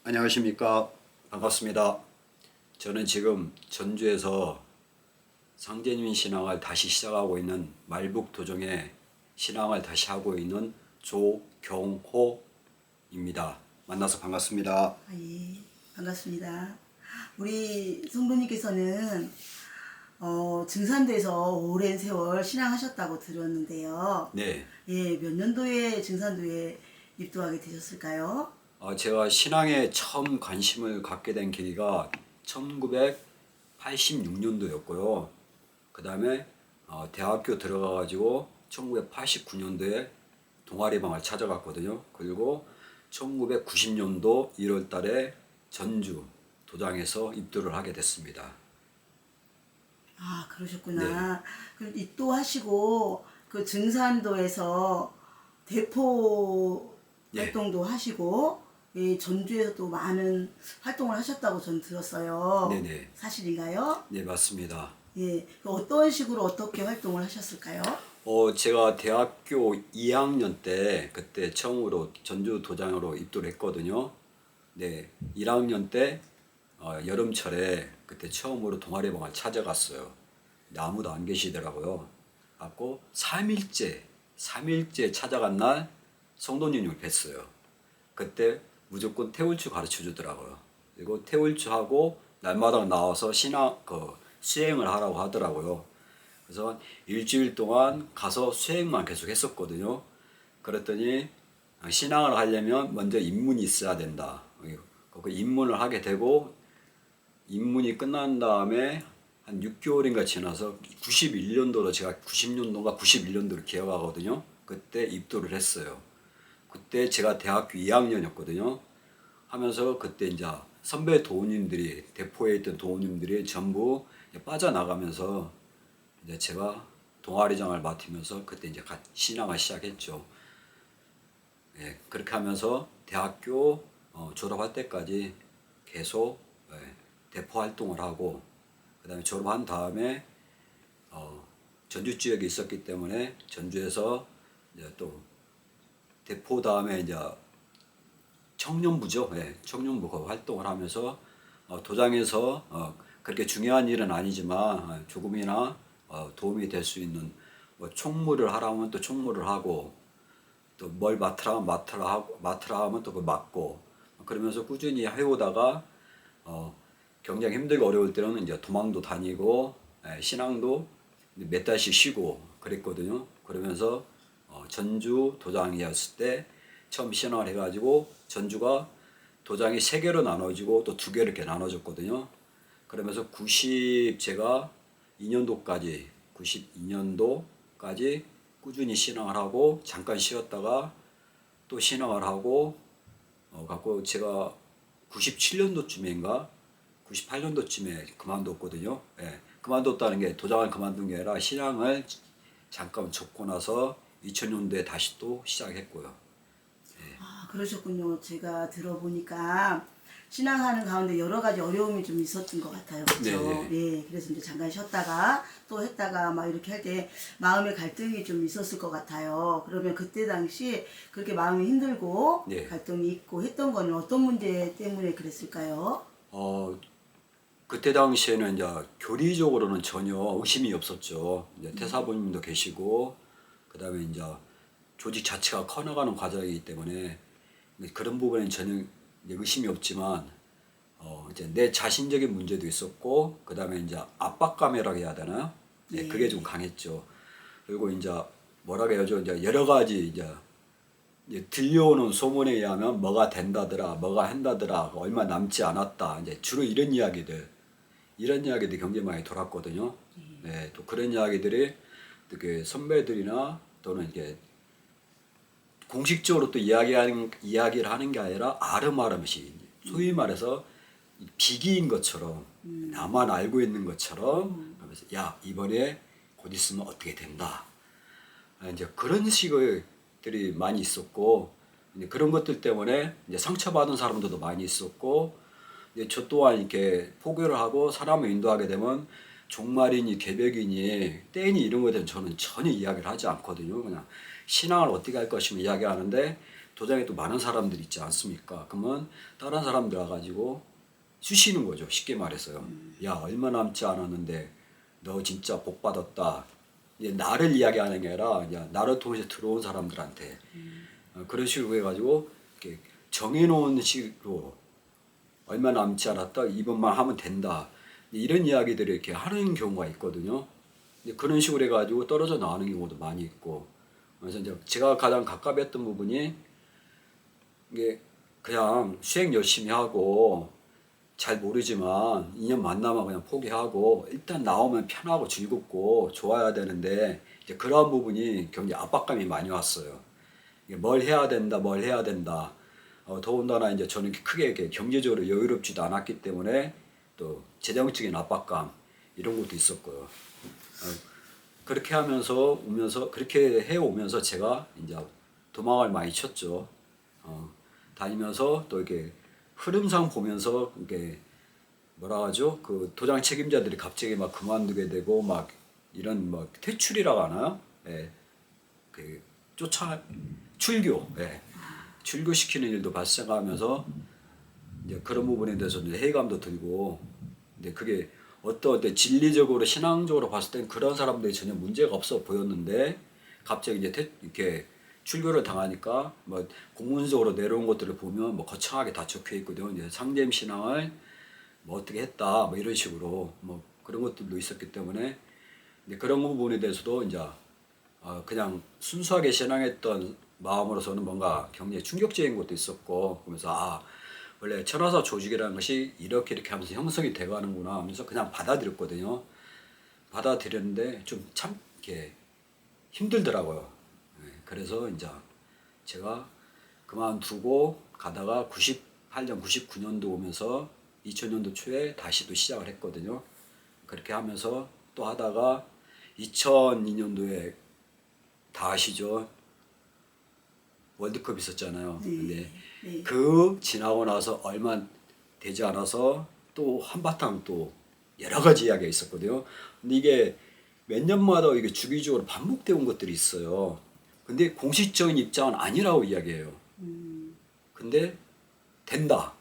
안녕하십니까. 반갑습니다. 저는 지금 전주에서 상제님 신앙을 다시 시작하고 있는 말북도정의 신앙을 다시 하고 있는 조경호입니다. 만나서 반갑습니다. 예, 반갑습니다. 우리 성도님께서는 증산도에서 오랜 세월 신앙하셨다고 들었는데요. 네. 예, 몇 년도에 증산도에 입도하게 되셨을까요? 제가 신앙에 처음 관심을 갖게 된 계기가 1986년도였고요. 그 다음에 대학교 들어가가지고 1989년도에 동아리방을 찾아갔거든요. 그리고 1990년도 1월 달에 전주 도장에서 입도를 하게 됐습니다. 아, 그러셨구나. 그럼 입도하시고 그 증산도에서 대포 예. 활동도 하시고 예, 전주에서도 많은 활동을 하셨다고 전 들었어요. 네네. 사실인가요? 네, 맞습니다. 예, 그 어떤 식으로 어떻게 활동을 하셨을까요? 제가 대학교 2학년 때 그때 처음으로 전주 도장으로 입도를 했거든요. 네, 1학년 때 여름철에 그때 처음으로 동아리방을 찾아갔어요. 근데 아무도 안 계시더라고요. 갖고 3일째 찾아간 날 성도님을 뵀어요. 그때 무조건 태울주 가르쳐 주더라고요. 그리고 태울주하고 날마다 나와서 수행을 하라고 하더라고요. 그래서 일주일 동안 가서 수행만 계속 했었거든요. 그랬더니 신앙을 하려면 먼저 입문이 있어야 된다. 그 입문을 하게 되고 입문이 끝난 다음에 한 6개월인가 지나서 91년도로 제가 90년도인가 91년도를 기억하거든요. 그때 입도를 했어요. 그때 제가 대학교 2학년이었거든요. 하면서 그때 이제 선배 도우님들이 대포에 있던 도우님들이 전부 빠져나가면서 이제 제가 동아리장을 맡으면서 그때 이제 신앙을 시작했죠. 예, 그렇게 하면서 대학교 졸업할 때까지 계속 대포 활동을 하고 그다음에 졸업한 다음에 전주 지역에 있었기 때문에 전주에서 이제 또 대포 다음에 이제 청년부죠. 예, 청년부 그 활동을 하면서 도장에서 그렇게 중요한 일은 아니지만 조금이나 도움이 될 수 있는 뭐 총무를 하라면 또 총무를 하고 또 뭘 맡으라 하면 또 그 맡고 그러면서 꾸준히 해오다가 굉장히 힘들고 어려울 때는 이제 도망도 다니고 신앙도 몇 달씩 쉬고 그랬거든요. 그러면서 전주 도장이었을 때 처음 신앙을 해가지고 전주가 도장이 3개로 나눠지고 또 2개로 이렇게 나눠졌거든요. 그러면서 제가 92년도까지 꾸준히 신앙을 하고 잠깐 쉬었다가 또 신앙을 하고 갖고 제가 97년도쯤인가 98년도쯤에 그만뒀거든요. 예, 그만뒀다는 게 도장을 그만둔 게 아니라 신앙을 잠깐 접고 나서 2000년도에 다시 또 시작했고요. 아, 그러셨군요. 제가 들어보니까 신앙하는 가운데 여러 가지 어려움이 좀 있었던 것 같아요. 그렇죠? 네네. 예, 그래서 이제 잠깐 쉬었다가 또 했다가 막 이렇게 할 때 마음의 갈등이 좀 있었을 것 같아요. 그러면 그때 당시 그렇게 마음이 힘들고 네. 갈등이 있고 했던 거는 어떤 문제 때문에 그랬을까요? 그때 당시에는 이제 교리적으로는 전혀 의심이 없었죠. 이제 태사부님도 계시고, 그 다음에 이제 조직 자체가 커나가는 과정이기 때문에 그런 부분에는 전혀 이제 의심이 없지만, 이제 내 자신적인 문제도 있었고, 그 다음에 이제 압박감이라고 해야 되나요? 네, 네. 그게 좀 강했죠. 그리고 이제 뭐라고 해야죠? 이제 여러 가지 이제 들려오는 소문에 의하면 뭐가 된다더라, 뭐가 한다더라, 얼마 남지 않았다. 이제 주로 이런 이야기들이 굉장히 많이 돌았거든요. 네, 또 그런 이야기들이 그 선배들이나 또는 이게 공식적으로 또 이야기를 하는 게 아니라 아름아름씩 소위 말해서 비기인 것처럼 나만 알고 있는 것처럼 그러면서 야 이번에 곧 있으면 어떻게 된다. 이제 그런 식들이 많이 있었고 이제 그런 것들 때문에 이제 상처받은 사람들도 많이 있었고 이제 저 또한 이렇게 포교를 하고 사람을 인도하게 되면 종말이니 개벽이니 때니 이런 것에 대해서 저는 전혀 이야기를 하지 않거든요. 그냥 신앙을 어떻게 할 것이면 이야기하는데 도장에 또 많은 사람들이 있지 않습니까? 그러면 다른 사람들 와가지고 쑤시는 거죠. 쉽게 말해서요. 야, 얼마 남지 않았는데 너 진짜 복 받았다. 이제 나를 이야기하는 게 아니라 그냥 나를 통해서 들어온 사람들한테 그런 식으로 해가지고 이렇게 정해놓은 식으로 얼마 남지 않았다. 이번만 하면 된다. 이런 이야기들을 이렇게 하는 경우가 있거든요. 근데 그런 식으로 해가지고 떨어져 나가는 경우도 많이 있고. 그래서 이제 제가 가장 가깝했던 부분이 이게 그냥 수행 열심히 하고 잘 모르지만 인연 만나면 그냥 포기하고 일단 나오면 편하고 즐겁고 좋아야 되는데 이제 그러한 부분이 굉장히 압박감이 많이 왔어요. 이게 뭘 해야 된다, 뭘 해야 된다. 더군다나 이제 저는 크게 이렇게 경제적으로 여유롭지도 않았기 때문에 또 재정적인 압박감 이런 것도 있었고요. 그렇게 하면서 오면서 그렇게 해 오면서 제가 이제 도망을 많이 쳤죠. 다니면서 또 이렇게 흐름상 보면서 이게 뭐라 하죠? 그 도장 책임자들이 갑자기 막 그만두게 되고 막 이런 뭐 퇴출이라고 하나요? 예. 그 출교, 예. 출교시키는 일도 발생하면서 이제 그런 부분에 대해서 이제 회의감도 들고, 근데 그게 어떤 진리적으로 신앙적으로 봤을 땐 그런 사람들이 전혀 문제가 없어 보였는데 갑자기 이제 이렇게 출교를 당하니까 뭐 공문적으로 내려온 것들을 보면 뭐 거창하게 다 적혀 있거든요. 이제 상잼 신앙을 뭐 어떻게 했다 뭐 이런 식으로 뭐 그런 것들도 있었기 때문에 근데 그런 부분에 대해서도 이제 그냥 순수하게 신앙했던 마음으로서는 뭔가 굉장히 충격적인 것도 있었고 그러면서 원래 천하사 조직이라는 것이 이렇게 하면서 형성이 돼가는구나 하면서 그냥 받아들였거든요. 받아들였는데 좀 참 이렇게 힘들더라고요. 그래서 이제 제가 그만두고 가다가 98년, 99년도 오면서 2000년도 초에 다시 또 시작을 했거든요. 그렇게 하면서 또 하다가 2002년도에 다 아시죠? 월드컵 있었잖아요. 근데 네. 그 지나고 나서 얼마 되지 않아서 또 한바탕 또 여러 가지 이야기가 있었거든요. 근데 이게 몇 년마다 이게 주기적으로 반복되어 온 것들이 있어요. 근데 공식적인 입장은 아니라고 이야기해요. 근데 된다.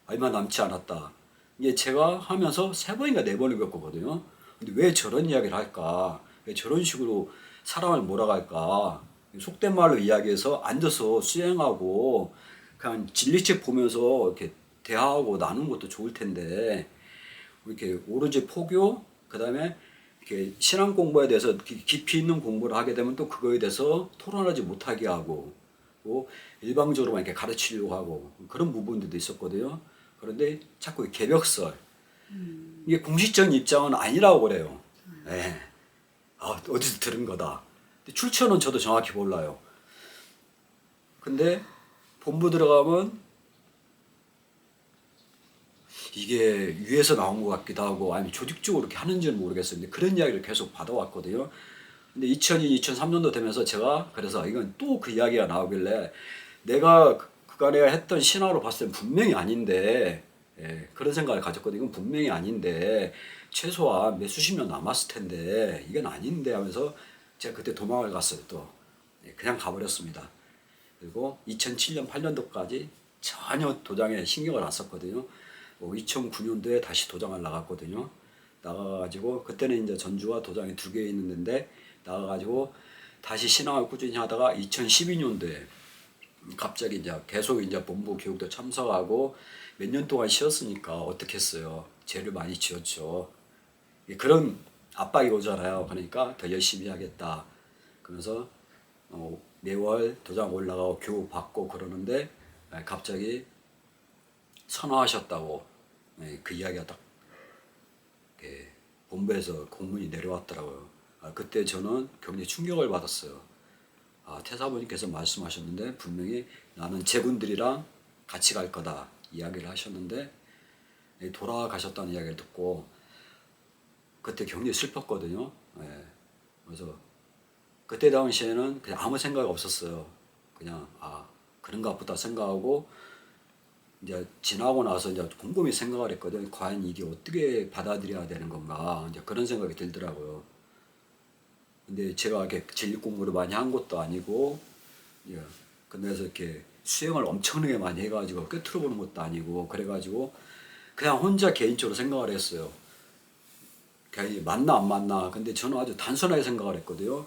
얼마 남지 않았다. 이게 제가 하면서 세 번인가 네 번을 겪었거든요. 근데 왜 저런 이야기를 할까? 왜 저런 식으로 사람을 몰아갈까? 속된 말로 이야기해서 앉아서 수행하고 그냥 진리책 보면서 이렇게 대화하고 나누는 것도 좋을 텐데 이렇게 오로지 포교 그다음에 이렇게 신앙 공부에 대해서 깊이 있는 공부를 하게 되면 또 그거에 대해서 토론하지 못하게 하고 또 일방적으로만 이렇게 가르치려고 하고 그런 부분들도 있었거든요. 그런데 자꾸 개벽설 이게 공식적인 입장은 아니라고 그래요. 네. 어디서 들은 거다. 출처는 저도 정확히 몰라요. 근데 본부 들어가면 이게 위에서 나온 것 같기도 하고 아니면 조직적으로 이렇게 하는지는 모르겠어요. 근데 그런 이야기를 계속 받아왔거든요. 근데 2002, 2003년도 되면서 제가 그래서 이건 또 그 이야기가 나오길래 내가 그간에 했던 신화로 봤을 땐 분명히 아닌데 그런 생각을 가졌거든요. 이건 분명히 아닌데 최소한 몇 수십 년 남았을 텐데 이건 아닌데 하면서 제가 그때 도망을 갔어요. 또 그냥 가버렸습니다. 그리고 2007년, 8년도까지 전혀 도장에 신경을 안 썼거든요. 2009년도에 다시 도장을 나갔거든요. 나가가지고 그때는 이제 전주와 도장이 두 개 있는데 나가가지고 다시 신앙을 꾸준히 하다가 2012년도에 갑자기 이제 계속 이제 본부 교육도 참석하고 몇 년 동안 쉬었으니까 어떻게 했어요? 죄를 많이 지었죠. 그런 압박이 오잖아요. 그러니까 더 열심히 하겠다. 그러면서 매월 도장 올라가고 교육 받고 그러는데 갑자기 선화하셨다고 그 이야기가 딱 본부에서 공문이 내려왔더라고요. 그때 저는 굉장히 충격을 받았어요. 태사부님께서 말씀하셨는데 분명히 나는 제군들이랑 같이 갈 거다 이야기를 하셨는데 돌아가셨다는 이야기를 듣고 그때 굉장히 슬펐거든요. 그래서 그때 당시에는 그냥 아무 생각 없었어요. 그냥 그런가 보다 생각하고 이제 지나고 나서 이제 곰곰이 생각을 했거든요. 과연 이게 어떻게 받아들여야 되는 건가 이제 그런 생각이 들더라고요. 근데 제가 이렇게 진리 공부를 많이 한 것도 아니고, 그래서 이렇게 수행을 엄청나게 많이 해가지고 꿰뚫어 보는 것도 아니고 그래가지고 그냥 혼자 개인적으로 생각을 했어요. 그냥 맞나 안 맞나. 근데 저는 아주 단순하게 생각을 했거든요.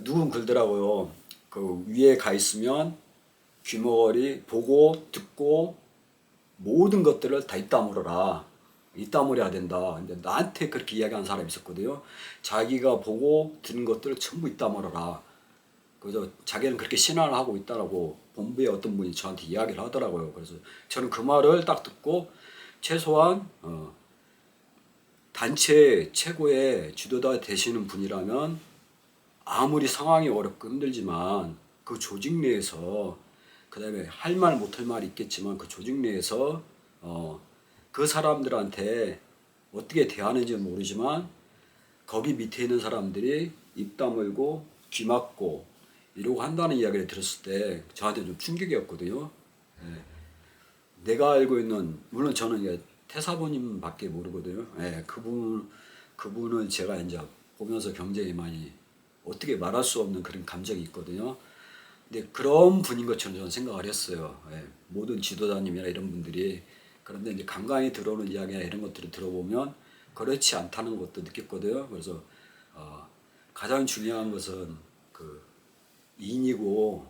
누군 그러더라고요. 그 위에 가 있으면 귀머거리 보고 듣고 모든 것들을 다 입 다물어라. 입 다물어야 된다. 근데 나한테 그렇게 이야기하는 사람이 있었거든요. 자기가 보고 듣는 것들을 전부 입 다물어라. 그래서 자기는 그렇게 신앙을 하고 있다라고 본부의 어떤 분이 저한테 이야기를 하더라고요. 그래서 저는 그 말을 딱 듣고 최소한 단체 최고의 주도자 되시는 분이라면 아무리 상황이 어렵고 힘들지만 그 조직 내에서 그다음에 할 말 못할 말이 있겠지만 그 조직 내에서 그 사람들한테 어떻게 대하는지 모르지만 거기 밑에 있는 사람들이 입 다물고 귀 막고 이러고 한다는 이야기를 들었을 때 저한테 좀 충격이었거든요. 예. 내가 알고 있는 물론 저는 이제 태사부님밖에 모르거든요. 예, 그분은 제가 이제 보면서 굉장히 많이 어떻게 말할 수 없는 그런 감정이 있거든요. 근데 그런 분인 것처럼 저는 생각을 했어요. 예, 모든 지도자님이나 이런 분들이. 그런데 이제 간간히 들어오는 이야기나 이런 것들을 들어보면 그렇지 않다는 것도 느꼈거든요. 그래서 가장 중요한 것은 그 인이고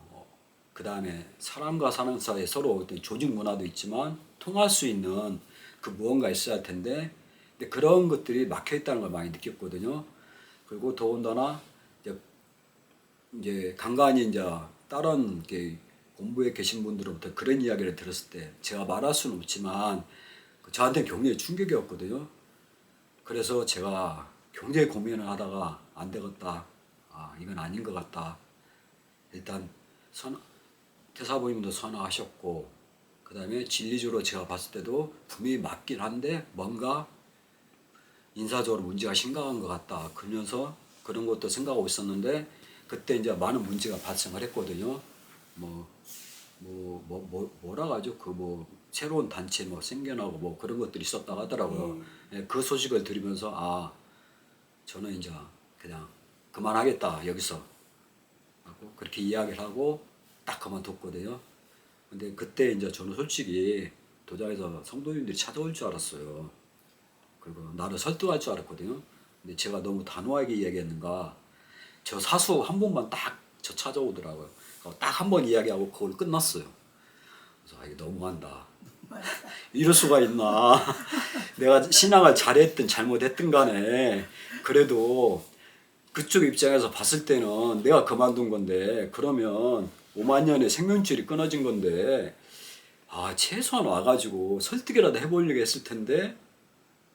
그 다음에 사람과 사람 사이에 서로 어떤 조직 문화도 있지만 통할 수 있는 그 무언가 있어야 할 텐데 근데 그런 것들이 막혀 있다는 걸 많이 느꼈거든요. 그리고 더군다나 이제 간간히 이제 다른 이렇게 본부에 계신 분들로부터 그런 이야기를 들었을 때 제가 말할 수는 없지만 저한테는 굉장히 충격이었거든요. 그래서 제가 굉장히 고민을 하다가 안 되겠다. 이건 아닌 것 같다. 일단 태사부님도 선언하셨고 그 다음에 진리적으로 제가 봤을 때도 분명히 맞긴 한데 뭔가 인사적으로 문제가 심각한 것 같다. 그러면서 그런 것도 생각하고 있었는데 그때 이제 많은 문제가 발생을 했거든요. 뭐라 하죠? 새로운 단체 생겨나고 그런 것들이 있었다고 하더라고요. 예, 그 소식을 들으면서 저는 이제 그냥 그만하겠다 여기서 하고 그렇게 이야기를 하고 딱 그만뒀거든요. 근데 그때 이제 저는 솔직히 도장에서 성도님들이 찾아올 줄 알았어요. 그리고 나를 설득할 줄 알았거든요. 근데 제가 너무 단호하게 이야기했는가 저 사수 한 번만 딱 저 찾아오더라고요. 딱 한 번 이야기하고 그걸 끝났어요. 그래서 이게 너무한다. 이럴 수가 있나. 내가 신앙을 잘했든 잘못했든 간에 그래도 그쪽 입장에서 봤을 때는 내가 그만둔 건데 그러면 5만 년의 생명줄이 끊어진 건데 최소한 와가지고 설득이라도 해보려고 했을 텐데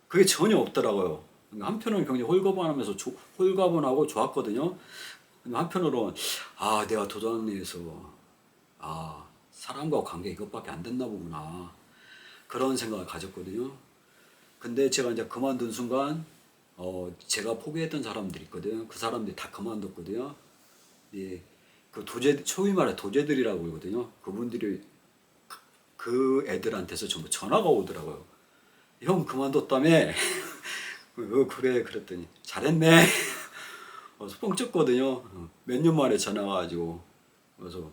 그게 전혀 없더라고요. 한편으로는 굉장히 홀가분하고 좋았거든요. 근데 한편으로는 내가 도장내에서 사람과 관계 이것밖에 안 됐나 보구나 그런 생각을 가졌거든요. 근데 제가 이제 그만둔 순간 제가 포기했던 사람들이 있거든요. 그 사람들이 다 그만뒀거든요. 예, 그 소위 말해 도제들이라고 그러거든요. 그분들이 그 애들한테서 전부 전화가 오더라고요. 형 그만뒀다며? 그래 그랬더니 잘했네. 뻥 쳤거든요. 몇 년 만에 전화가 와가지고 그래서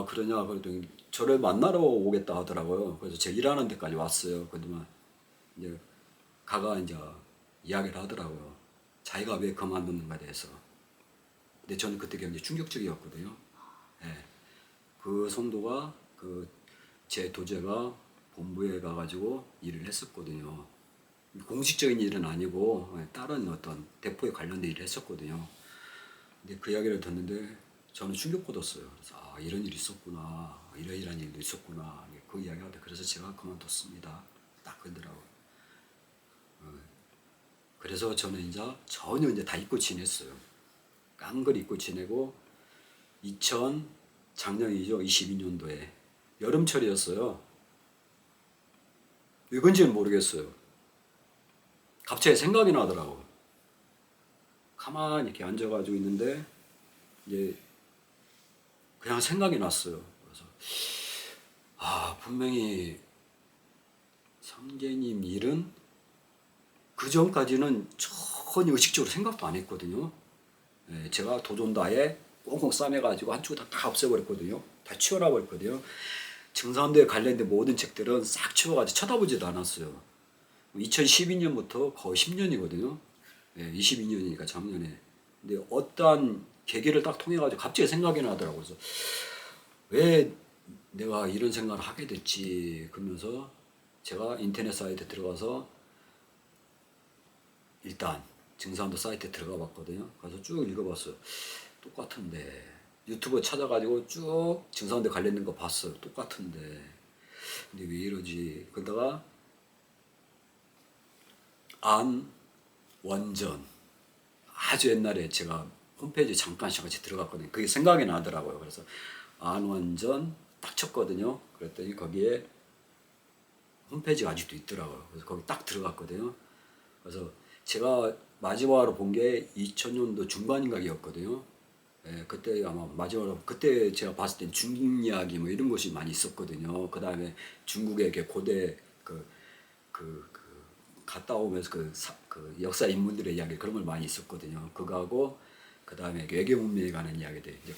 그러냐 그랬더니 저를 만나러 오겠다 하더라고요. 그래서 제 일하는 데까지 왔어요. 그러더만 이제 이제 이야기를 하더라고요. 자기가 왜 그만뒀는가에 대해서. 근데 저는 그때 굉장히 충격적이었거든요. 예. 그 성도가 제 도제가 본부에 가가지고 일을 했었거든요. 공식적인 일은 아니고 다른 어떤 대포에 관련된 일을 했었거든요. 근데 그 이야기를 듣는데 저는 충격받았어요. 그래서 이런 일이 있었구나, 이러이러한 일도 있었구나. 그 이야기하다 그래서 제가 그만뒀습니다. 딱 그러더라고요. 그래서 저는 이제 전혀 이제 다 잊고 지냈어요. 깡그리 잊고 지내고 작년이죠. 22년도에 여름철이었어요. 왜 그런지는 모르겠어요. 갑자기 생각이 나더라고. 가만히 이렇게 앉아가지고 있는데 이제 그냥 생각이 났어요. 그래서 분명히 성재님 일은 그 전까지는 전혀 의식적으로 생각도 안 했거든요. 제가 도전다에 꽁꽁 싸매가지고 한쪽에 다 없애버렸거든요. 다 치워놔버렸거든요. 증산도에 관련된 모든 책들은 싹 치워가지고 쳐다보지도 않았어요. 2012년부터 거의 10년이거든요. 예, 22년이니까 작년에. 근데 어떠한 계기를 딱 통해가지고 갑자기 생각이 나더라고요. 그래서 왜 내가 이런 생각을 하게 됐지 그러면서 제가 인터넷 사이트에 들어가서 일단 증산도 사이트에 들어가 봤거든요. 그래서 쭉 읽어봤어요. 똑같은데 유튜브 찾아가지고 쭉 증산도 관련된 거 봤어요. 똑같은데 근데 왜 이러지? 그러다가 안원전 아주 옛날에 제가 홈페이지 잠깐씩 같이 들어갔거든요. 그게 생각이 나더라고요. 그래서 안원전 딱 쳤거든요. 그랬더니 거기에 홈페이지가 아직도 있더라고요. 그래서 거기 딱 들어갔거든요. 그래서 제가 마지막으로 본 게 2000년도 중반인가였거든요. 예, 그때 아마 마지막으로 그때 제가 봤을 땐 중국 이야기 뭐 이런 것이 많이 있었거든요. 그 다음에 중국의 이렇게 고대 그 갔다 오면서 그 역사 인물들의 이야기 그런 걸 많이 있었거든요. 그거하고 그 다음에 외교 문명에 관한 이야기들. 이제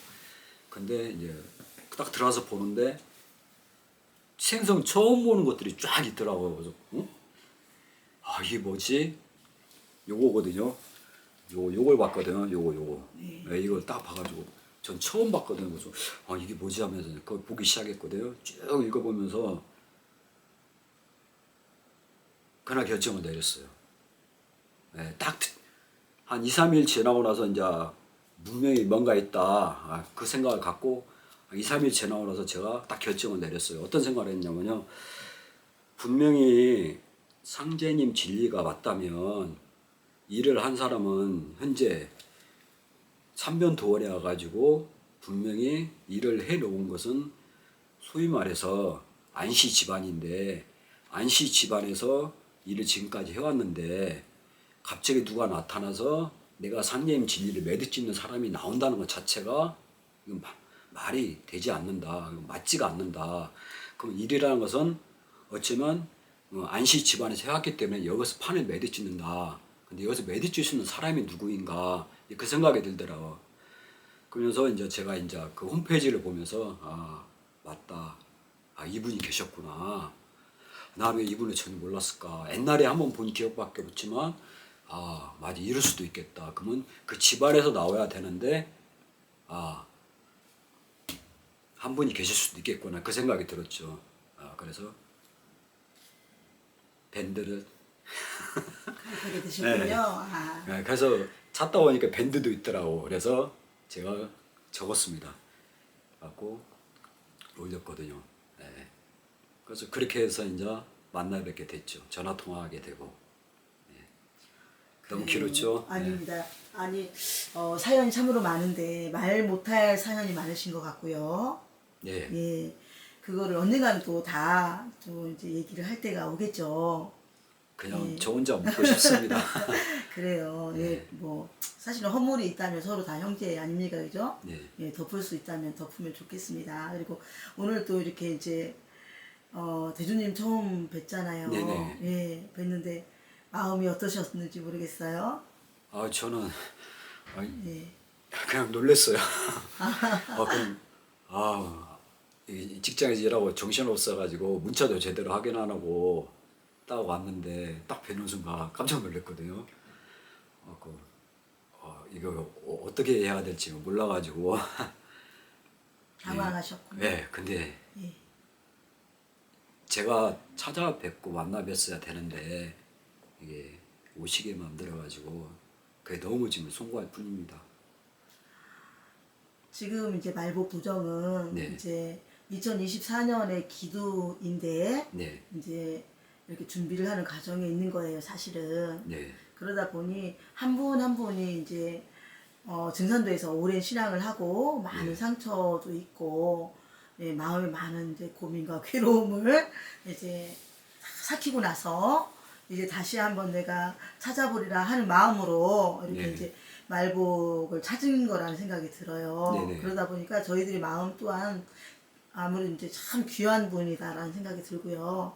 근데 이제 딱 들어와서 보는데 생선 처음 보는 것들이 쫙 있더라고요. 그래서 아 이게 뭐지? 요거거든요. 요걸 봤거든요. 요거. 네, 이걸 딱 봐가지고 전 처음 봤거든요. 그래서 아 이게 뭐지 하면서 그걸 보기 시작했거든요. 쭉 읽어보면서 그날 결정을 내렸어요. 네, 딱 한 2, 3일 지나고 나서 이제 분명히 뭔가 있다. 그 생각을 갖고 2, 3일 지나고 나서 제가 딱 결정을 내렸어요. 어떤 생각을 했냐면요. 분명히 상제님 진리가 맞다면 일을 한 사람은 현재 삼변도원에 와가지고 분명히 일을 해놓은 것은 소위 말해서 안씨 집안인데 안씨 집안에서 일을 지금까지 해왔는데 갑자기 누가 나타나서 내가 상제님 진리를 매듭짓는 사람이 나온다는 것 자체가 이건 말이 되지 않는다. 맞지가 않는다. 그럼 일이라는 것은 어쩌면 안씨 집안에서 해왔기 때문에 여기서 판을 매듭짓는다. 근데 여기서 매듭짓는 사람이 누구인가 그 생각이 들더라고. 그러면서 이제 제가 이제 그 홈페이지를 보면서 아 맞다. 아 이분이 계셨구나. 나 왜 이분을 전혀 몰랐을까. 옛날에 한번 본 기억밖에 없지만 아 맞아 이럴 수도 있겠다. 그러면 그 집안에서 나와야 되는데 아 한 분이 계실 수도 있겠구나 그 생각이 들었죠. 그래서 밴드를 그렇게 되셨군요. 네. 아, 그래서 찾다 보니까 밴드도 있더라고. 그래서 제가 적었습니다. 갖고 올렸거든요. 네. 그래서 그렇게 해서 이제 만나 뵙게 됐죠. 전화 통화하게 되고. 네. 너무 길었죠? 네. 아닙니다. 아니 사연이 참으로 많은데 말 못할 사연이 많으신 것 같고요. 네. 예, 그거를 언젠가는 또 다 또 이제 얘기를 할 때가 오겠죠. 그냥 저 혼자 묻고 싶습니다. 그래요. 예, 뭐 사실은 허물이 있다면 서로 다 형제 아닙니까, 그죠? 네. 예, 덮을 수 있다면 덮으면 좋겠습니다. 그리고 오늘 또 이렇게 이제 대주님 처음 뵀잖아요. 네네. 예, 뵀는데 마음이 어떠셨는지 모르겠어요. 저는 예, 그냥 놀랐어요. 그냥 이 직장에서 일하고 정신없어가지고 문자도 제대로 확인 안 하고 딱 왔는데 딱 뵈는 순간 깜짝 놀랐거든요. 이거 어떻게 해야 될지 몰라가지고. 당황하셨군요. 네, 근데 예. 제가 찾아뵙고 만나 뵀어야 되는데 이게 오시게 만들어가지고 그게 너무 지금 송구할 뿐입니다. 지금 이제 말복 부정은 네. 이제 2024년의 기도인데 네, 이제 이렇게 준비를 하는 과정에 있는 거예요, 사실은. 네, 그러다 보니 한 분 한 분이 이제 증산도에서 오랜 신앙을 하고 많은 네. 상처도 있고 예, 마음에 많은 이제 고민과 괴로움을 이제 삭히고 나서 이제 다시 한번 내가 찾아보리라 하는 마음으로 이렇게 네. 이제 말복을 찾은 거라는 생각이 들어요. 네네. 그러다 보니까 저희들이 마음 또한 아무래도 이제 참 귀한 분이다라는 생각이 들고요.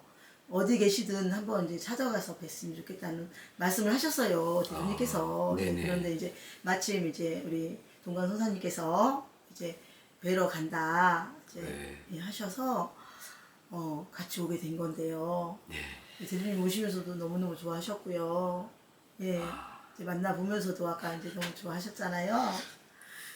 어디 계시든 한번 이제 찾아가서 뵀으면 좋겠다는 말씀을 하셨어요, 대표님께서. 네네. 그런데 이제 마침 이제 우리 동관 선사님께서 이제 뵈러 간다 이제 네. 예, 하셔서 같이 오게 된 건데요. 네. 대표님 오시면서도 너무너무 좋아하셨고요. 예, 이제 만나보면서도 아까 이제 너무 좋아하셨잖아요.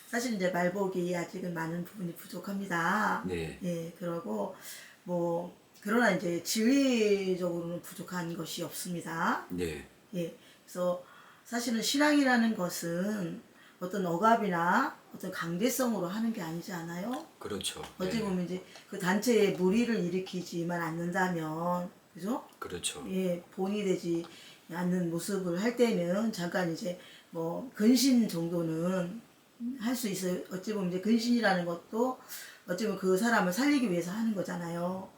사실 이제 말복이 아직은 많은 부분이 부족합니다. 네. 예, 그러고 뭐 그러나 이제 지위적으로는 부족한 것이 없습니다. 네. 예, 그래서 사실은 신앙이라는 것은 어떤 억압이나 어떤 강제성으로 하는 게 아니지 않아요? 그렇죠. 어찌 네. 보면 이제 그 단체에 무리를 일으키지만 않는다면, 그죠? 그렇죠. 예, 본이 되지 않는 모습을 할 때는 잠깐 이제 뭐 근신 정도는 할 수 있어요. 어찌 보면 이제 근신이라는 것도 어찌 보면 그 사람을 살리기 위해서 하는 거잖아요.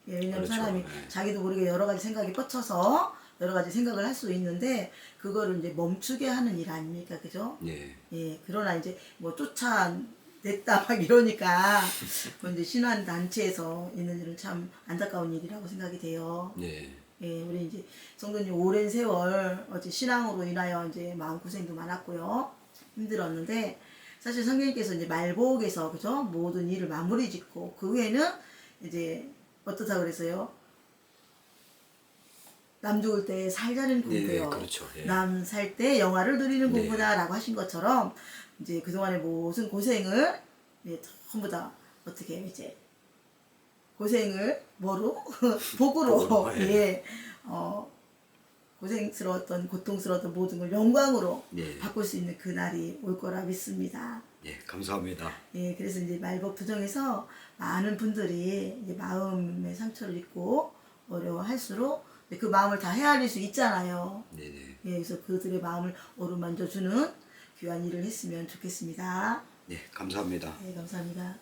예, 왜냐면 그렇죠. 사람이 네. 자기도 모르게 여러 가지 생각이 뻗쳐서 여러 가지 생각을 할 수 있는데 그거를 이제 멈추게 하는 일 아닙니까, 그죠? 네. 예, 그러나 이제 뭐 쫓아냈다 막 이러니까 그 이제 신앙 단체에서 있는 일은 참 안타까운 일이라고 생각이 돼요. 네. 예, 우리 이제 성도님 오랜 세월 어제 신앙으로 인하여 이제 마음 고생도 많았고요, 힘들었는데 사실 성경님께서 이제 말복에서 그죠 모든 일을 마무리 짓고 그 후에는 이제 어떻다 그랬어요? 남 죽을 때 살자는 공부요. 네, 그렇죠. 예. 남 살 때 영화를 누리는 네. 공부다라고 하신 것처럼 이제 그동안의 모든 고생을 이제 전부 다 어떻게 이제 고생을 뭐로 복으로 복으로, 예. 예, 고생스러웠던 고통스러웠던 모든 걸 영광으로 네. 바꿀 수 있는 그 날이 올 거라 믿습니다. 예, 감사합니다. 예, 그래서 이제 말복 투정에서 많은 분들이 이제 마음의 상처를 입고 어려워할수록 그 마음을 다 헤아릴 수 있잖아요. 네네. 예, 그래서 그들의 마음을 어루만져 주는 귀한 일을 했으면 좋겠습니다. 네, 감사합니다. 네, 감사합니다.